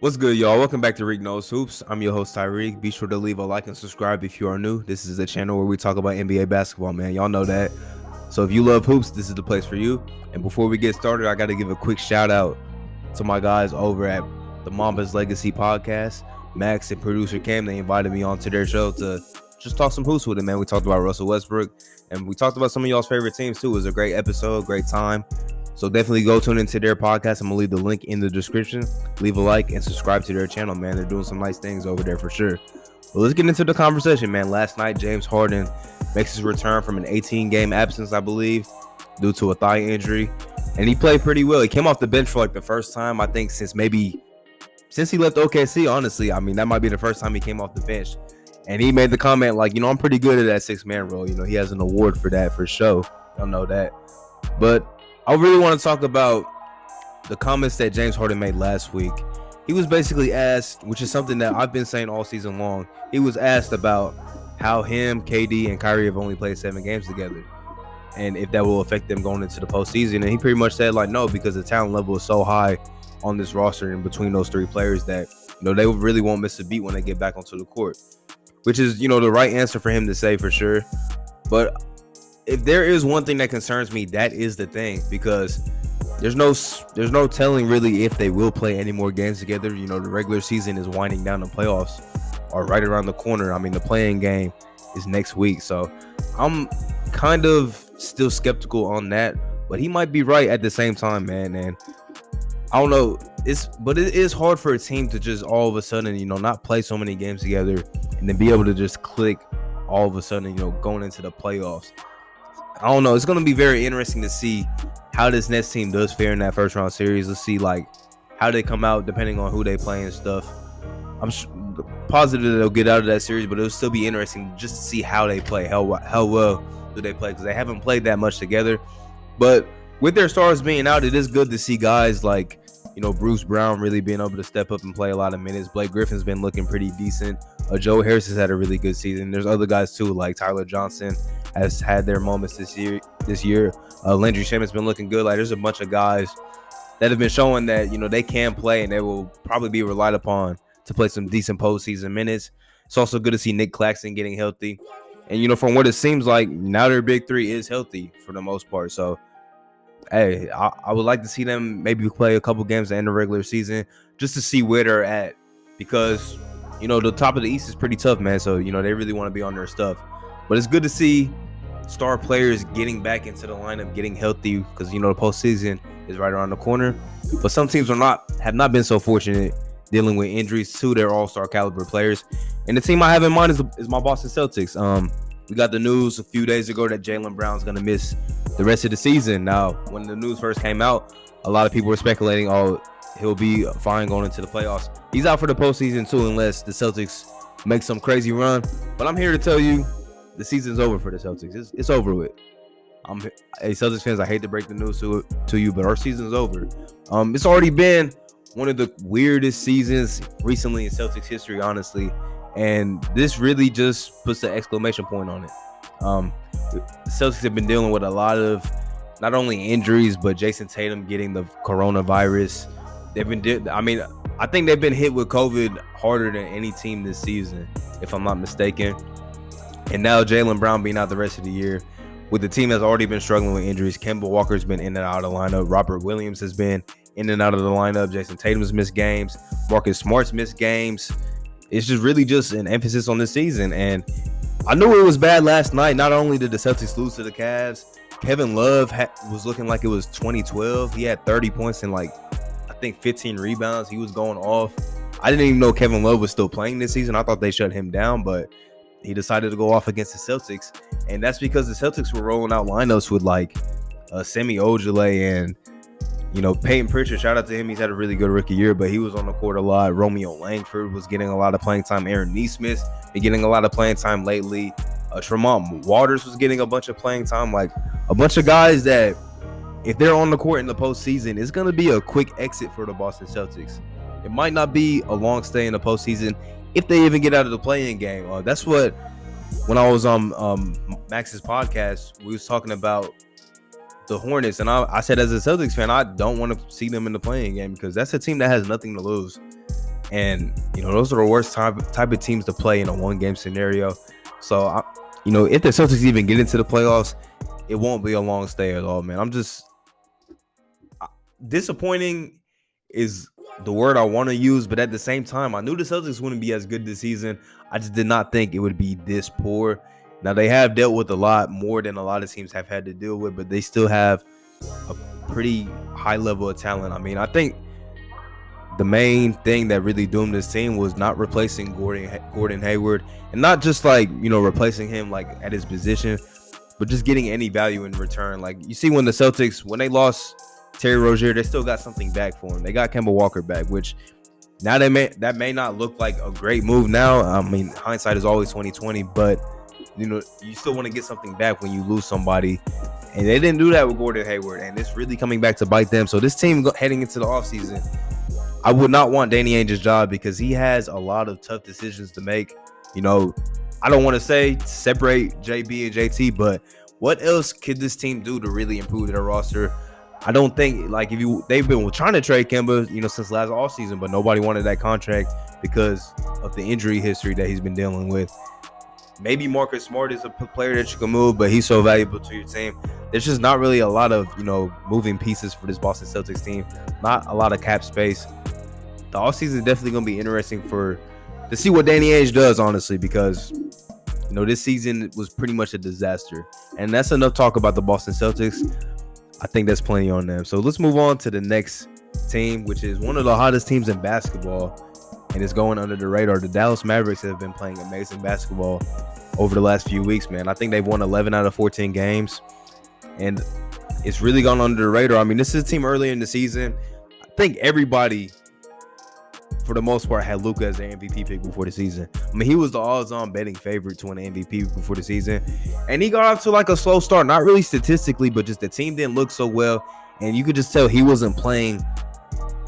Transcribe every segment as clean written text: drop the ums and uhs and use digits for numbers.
What's good, y'all? Welcome back to Rick Knows Hoops. I'm your host, Tyreek. Be sure to leave a like and subscribe if you are new. This is the channel where we talk about NBA basketball, man. Y'all know that. So if you love hoops, this is the place for you. And before we get started, I got to give a quick shout out to my guys over at the Mamba's Legacy podcast. Max and producer Cam, they invited me onto their show to just talk some hoops with them, man. We talked about Russell Westbrook, and we talked about some of y'all's favorite teams, too. It was a great episode, great time. So definitely go tune into their podcast. I'm going to leave the link in the description. Leave a like and subscribe to their channel, man. They're doing some nice things over there for sure. Well, let's get into the conversation, man. Last night, James Harden makes his return from an 18-game absence, I believe, due to a thigh injury. And he played pretty well. He came off the bench for like the first time, I think, since he left OKC, honestly. I mean, that might be the first time he came off the bench. And he made the comment like, I'm pretty good at that six-man role. He has an award for that for sure. Y'all know that. But I really want to talk about the comments that James Harden made last week. He was basically asked, which is something that I've been saying all season long. He was asked about how him, KD, and Kyrie have only played 7 games together, and if that will affect them going into the postseason. And he pretty much said, like, no, because the talent level is so high on this roster and between those 3 players that, they really won't miss a beat when they get back onto the court, which is, the right answer for him to say for sure. But if there is one thing that concerns me, that is the thing, because there's no telling really if they will play any more games together. The regular season is winding down, the playoffs are right around the corner. I mean, the playing game is next week, so I'm kind of still skeptical on that, but he might be right at the same time, man. And I don't know, but it is hard for a team to just all of a sudden, not play so many games together and then be able to just click all of a sudden, going into the playoffs. I don't know. It's going to be very interesting to see how this Nets team does fare in that first round series. Let's see how they come out depending on who they play and stuff. I'm positive that they'll get out of that series, but it'll still be interesting just to see how they play, how well do they play, because they haven't played that much together. But with their stars being out, it is good to see guys like, Bruce Brown really being able to step up and play a lot of minutes. Blake Griffin's been looking pretty decent. Joe Harris has had a really good season. There's other guys too, like Tyler Johnson has had their moments this year. Landry Shaman's been looking good. Like, there's a bunch of guys that have been showing that, they can play, and they will probably be relied upon to play some decent postseason minutes. It's also good to see Nick Claxton getting healthy. And, from what it seems like, now their big 3 is healthy for the most part. So, hey, I would like to see them maybe play a couple games at the end of the regular season just to see where they're at, because, the top of the East is pretty tough, man. So, they really want to be on their stuff. But it's good to see star players getting back into the lineup, getting healthy, because, the postseason is right around the corner. But some teams have not been so fortunate dealing with injuries to their all-star caliber players. And the team I have in mind is my Boston Celtics. We got the news a few days ago that Jaylen Brown's going to miss the rest of the season. Now, when the news first came out, a lot of people were speculating, he'll be fine going into the playoffs. He's out for the postseason too, unless the Celtics make some crazy run. But I'm here to tell you, the season's over for the Celtics. It's over with. Hey, Celtics fans, I hate to break the news to you, but our season's over. It's already been one of the weirdest seasons recently in Celtics history, honestly. And this really just puts the exclamation point on it. The Celtics have been dealing with a lot of not only injuries, but Jason Tatum getting the coronavirus. I think they've been hit with COVID harder than any team this season, if I'm not mistaken. And now Jaylen Brown being out the rest of the year, with the team that's already been struggling with injuries. Kemba Walker's been in and out of the lineup. Robert Williams has been in and out of the lineup. Jason Tatum's missed games. Marcus Smart's missed games. It's just really just an emphasis on this season. And I knew it was bad last night. Not only did the Celtics lose to the Cavs, Kevin Love was looking like it was 2012. He had 30 points and I think 15 rebounds. He was going off. I didn't even know Kevin Love was still playing this season. I thought they shut him down, but he decided to go off against the Celtics. And that's because the Celtics were rolling out lineups with Semi Ojeleye and Peyton Pritchard. Shout out to him. He's had a really good rookie year, but he was on the court a lot. Romeo Langford was getting a lot of playing time. Aaron Nesmith been getting a lot of playing time lately. Tremont Waters was getting a bunch of playing time. A bunch of guys that, if they're on the court in the postseason, it's going to be a quick exit for the Boston Celtics. It might not be a long stay in the postseason if they even get out of the play-in game. That's what, when I was on Max's podcast, we was talking about the Hornets, and I said as a Celtics fan, I don't want to see them in the playing game because that's a team that has nothing to lose. And, those are the worst type of teams to play in a one-game scenario. So, if the Celtics even get into the playoffs, it won't be a long stay at all, man. I'm just disappointing is the word I want to use, but at the same time, I knew the Celtics wouldn't be as good this season. I just did not think it would be this poor. Now, they have dealt with a lot more than a lot of teams have had to deal with, but they still have a pretty high level of talent. I mean, I think the main thing that really doomed this team was not replacing Gordon Hayward, and not just replacing him at his position, but just getting any value in return. Like, you see when the Celtics, when they lost Terry Rozier, they still got something back for him. They got Kemba Walker back, which now that may not look like a great move now. I mean, hindsight is always 20/20, but you still want to get something back when you lose somebody. And they didn't do that with Gordon Hayward, and it's really coming back to bite them. So this team heading into the offseason, I would not want Danny Ainge's job because he has a lot of tough decisions to make. I don't want to say separate JB and JT, but what else could this team do to really improve their roster? I don't think they've been trying to trade Kemba, since last offseason, but nobody wanted that contract because of the injury history that he's been dealing with. Maybe Marcus Smart is a player that you can move, but he's so valuable to your team. There's just not really a lot of, moving pieces for this Boston Celtics team. Not a lot of cap space. The offseason is definitely going to be interesting to see what Danny Ainge does, honestly, because, this season was pretty much a disaster. And that's enough talk about the Boston Celtics. I think that's plenty on them. So let's move on to the next team, which is one of the hottest teams in basketball, and it's going under the radar. The Dallas Mavericks have been playing amazing basketball over the last few weeks, man. I think they've won 11 out of 14 games, and it's really gone under the radar. I mean, this is a team earlier in the season. I think everybody, for the most part, had Luka as their MVP pick before the season. I mean, he was the odds-on betting favorite to win the MVP before the season, and he got off to a slow start. Not really statistically, but just the team didn't look so well, and you could just tell he wasn't playing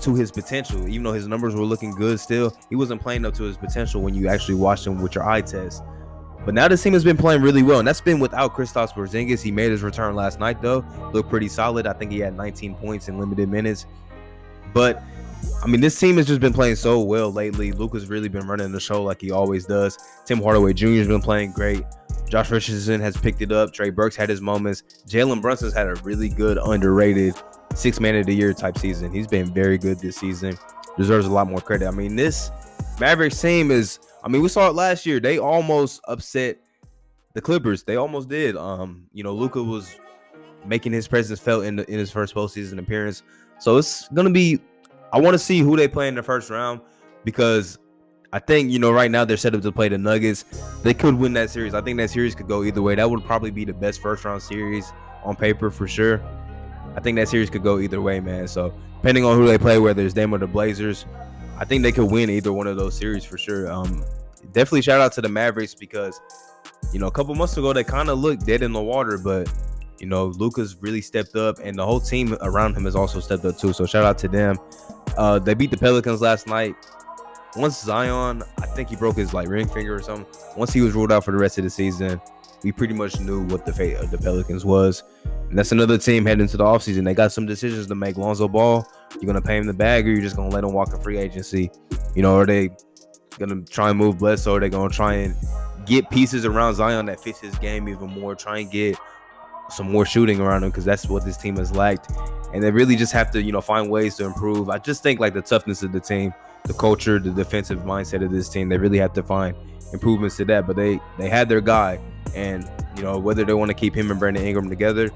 to his potential. Even though his numbers were looking good still, he wasn't playing up to his potential when you actually watched him with your eye test. But now this team has been playing really well, and that's been without Kristaps Porzingis. He made his return last night, though. Looked pretty solid. I think he had 19 points in limited minutes. But, I mean, this team has just been playing so well lately. Luka's really been running the show like he always does. Tim Hardaway Jr. has been playing great. Josh Richardson has picked it up. Trey Burks had his moments. Jalen Brunson's had a really good, underrated Sixth Man of the Year type season. He's been very good this season. Deserves a lot more credit. I mean, this Mavericks team is, we saw it last year. They almost upset the Clippers. They almost did. Luka was making his presence felt in his first postseason appearance. So it's going to be, I want to see who they play in the first round, because I think, right now they're set up to play the Nuggets. They could win that series. I think that series could go either way. That would probably be the best first round series on paper for sure. I think that series could go either way, man. So depending on who they play, whether it's them or the Blazers, I think they could win either one of those series for sure. Definitely shout out to the Mavericks because, a couple months ago they kind of looked dead in the water, but Luka's really stepped up, and the whole team around him has also stepped up too. So shout out to them. They beat the Pelicans last night. Once Zion, I think he broke his ring finger or something. Once he was ruled out for the rest of the season, we pretty much knew what the fate of the Pelicans was. And that's another team heading into the offseason. They got some decisions to make. Lonzo Ball, you're going to pay him the bag, or you're just going to let him walk in free agency? Are they going to try and move Bledsoe? Or are they going to try and get pieces around Zion that fits his game even more? Try and get some more shooting around him, because that's what this team has lacked. And they really just have to, find ways to improve. I just think the toughness of the team, the culture, the defensive mindset of this team, they really have to find improvements to that. But they had their guy, and whether they want to keep him and Brandon Ingram together,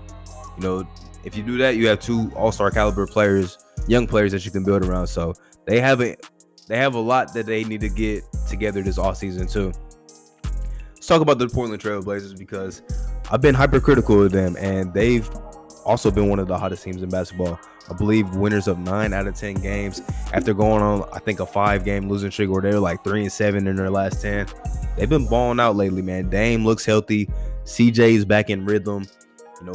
if you do that, you have two all-star caliber players, young players that you can build around. So they have a lot that they need to get together this offseason too. Let's talk about the Portland Trail Blazers, because I've been hypercritical of them, and they've also been one of the hottest teams in basketball. I believe winners of 9 out of 10 games after going on, I think, a 5-game losing streak where they're 3-7 in their last 10. They've been balling out lately, man. Dame looks healthy. CJ is back in rhythm.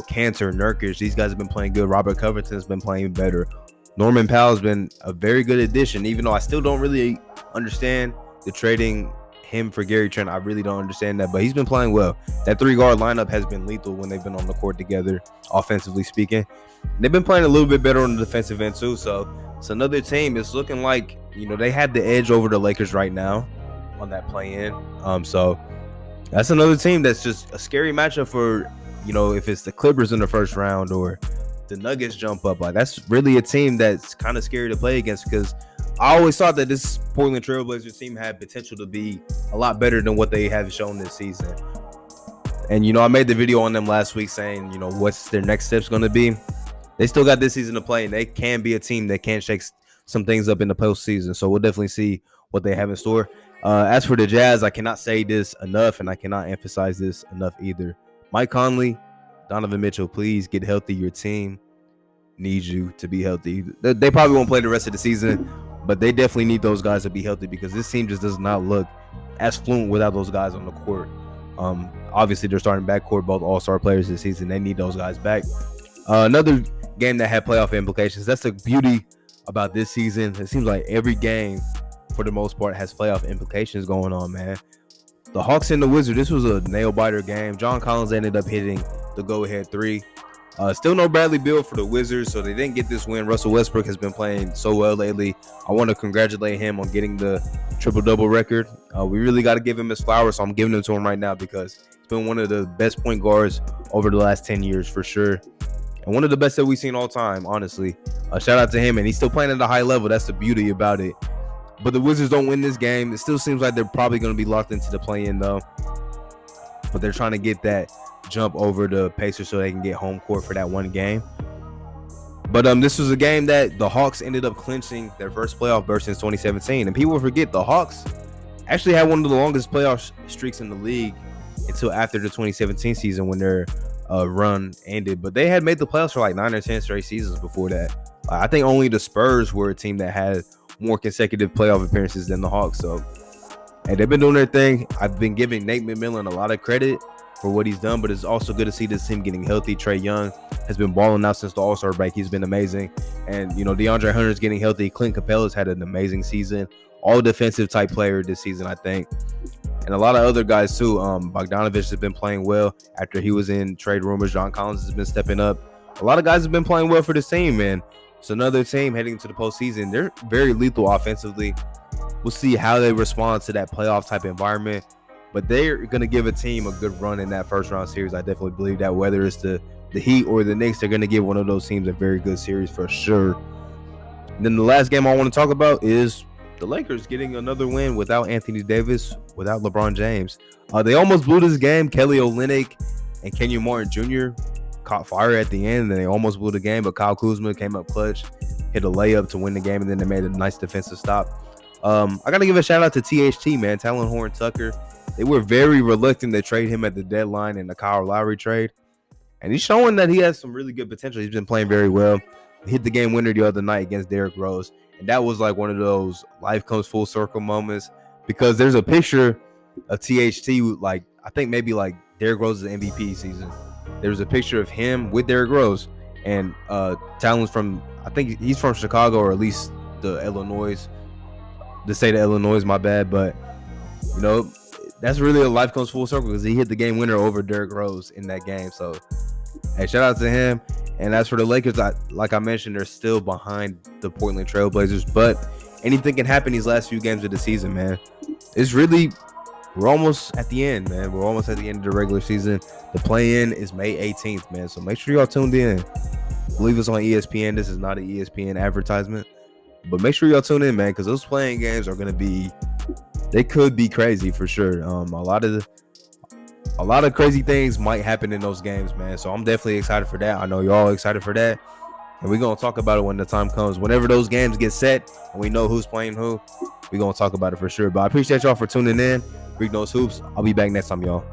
Cantor, Nurkic, these guys have been playing good. Robert Covington's been playing better. Norman Powell's been a very good addition, even though I still don't really understand the trading him for Gary Trent, I really don't understand that. But he's been playing well. That 3-guard lineup has been lethal when they've been on the court together, offensively speaking. They've been playing a little bit better on the defensive end too. So it's another team. It's looking like, they have the edge over the Lakers right now on that play-in. So that's another team that's just a scary matchup for, if it's the Clippers in the first round or the Nuggets jump up. Like, that's really a team that's kind of scary to play against, because I always thought that this Portland Trailblazers team had potential to be a lot better than what they have shown this season. And, I made the video on them last week saying, what's their next steps going to be. They still got this season to play, and they can be a team that can shake some things up in the postseason. So we'll definitely see what they have in store. As for the Jazz, I cannot say this enough, and I cannot emphasize this enough either. Mike Conley, Donovan Mitchell, please get healthy. Your team needs you to be healthy. They probably won't play the rest of the season, but they definitely need those guys to be healthy, because this team just does not look as fluent without those guys on the court. Obviously, they're starting backcourt, both all-star players this season. They need those guys back. Another game that had playoff implications. That's the beauty about this season. It seems like every game, for the most part, has playoff implications going on, man. The Hawks and the Wizards, this was a nail-biter game. John Collins ended up hitting the go-ahead 3. Still no Bradley Beal for the Wizards, so they didn't get this win. Russell Westbrook has been playing so well lately. I want to congratulate him on getting the triple-double record. We really got to give him his flowers, so I'm giving them to him right now, because he's been one of the best point guards over the last 10 years for sure. And one of the best that we've seen all time, honestly. Shout out to him, and he's still playing at a high level. That's the beauty about it. But the Wizards don't win this game. It still seems like they're probably going to be locked into the play-in, though. But they're trying to get that jump over the Pacers so they can get home court for that one game. But this was a game that the Hawks ended up clinching their first playoff berth since 2017. And people forget the Hawks actually had one of the longest playoff streaks in the league until after the 2017 season, when their run ended. But they had made the playoffs for like 9 or 10 straight seasons before that. I think only the Spurs were a team that had more consecutive playoff appearances than the Hawks. So, hey, they've been doing their thing. I've been giving Nate McMillan a lot of credit for what he's done, but it's also good to see this team getting healthy. Trae Young has been balling out since the All-Star break. He's been amazing. And, DeAndre Hunter's getting healthy. Clint Capella's had an amazing season. All defensive type player this season, I think. And a lot of other guys too. Bogdanovich has been playing well after he was in trade rumors. John Collins has been stepping up. A lot of guys have been playing well for this team, man. It's another team heading into the postseason. They're very lethal offensively. We'll see how they respond to that playoff type environment. But they're going to give a team a good run in that first round series. I definitely believe that. Whether it's the Heat or the Knicks, they're going to give one of those teams a very good series for sure. And then the last game I want to talk about is the Lakers getting another win without Anthony Davis, without LeBron James. They almost blew this game. Kelly Olynyk and Kenyon Martin Jr. caught fire at the end, and they almost blew the game, but Kyle Kuzma came up clutch, hit a layup to win the game, and then they made a nice defensive stop. I got to give a shout out to THT, man, Talon Horn Tucker. They were very reluctant to trade him at the deadline in the Kyle Lowry trade, and he's showing that he has some really good potential. He's been playing very well. He hit the game winner the other night against Derrick Rose, and that was like one of those life comes full circle moments, because there's a picture of THT, like I think maybe like Derrick Rose's MVP season. There was a picture of him with Derrick Rose, and Talon's from, I think he's from Chicago, or at least the state of Illinois, my bad. But, that's really a life comes full circle, because he hit the game winner over Derrick Rose in that game. So, hey, shout out to him. And as for the Lakers, like I mentioned, they're still behind the Portland Trailblazers, but anything can happen these last few games of the season, man. We're almost at the end, man. We're almost at the end of the regular season. The play-in is May 18th, man. So make sure y'all tuned in. Believe us on ESPN. This is not an ESPN advertisement. But make sure y'all tune in, man, because those playing games are going to be, they could be crazy for sure. A lot of crazy things might happen in those games, man. So I'm definitely excited for that. I know y'all excited for that. And we're going to talk about it when the time comes. Whenever those games get set and we know who's playing who, we're going to talk about it for sure. But I appreciate y'all for tuning in. Rick Knows Hoops. I'll be back next time, y'all.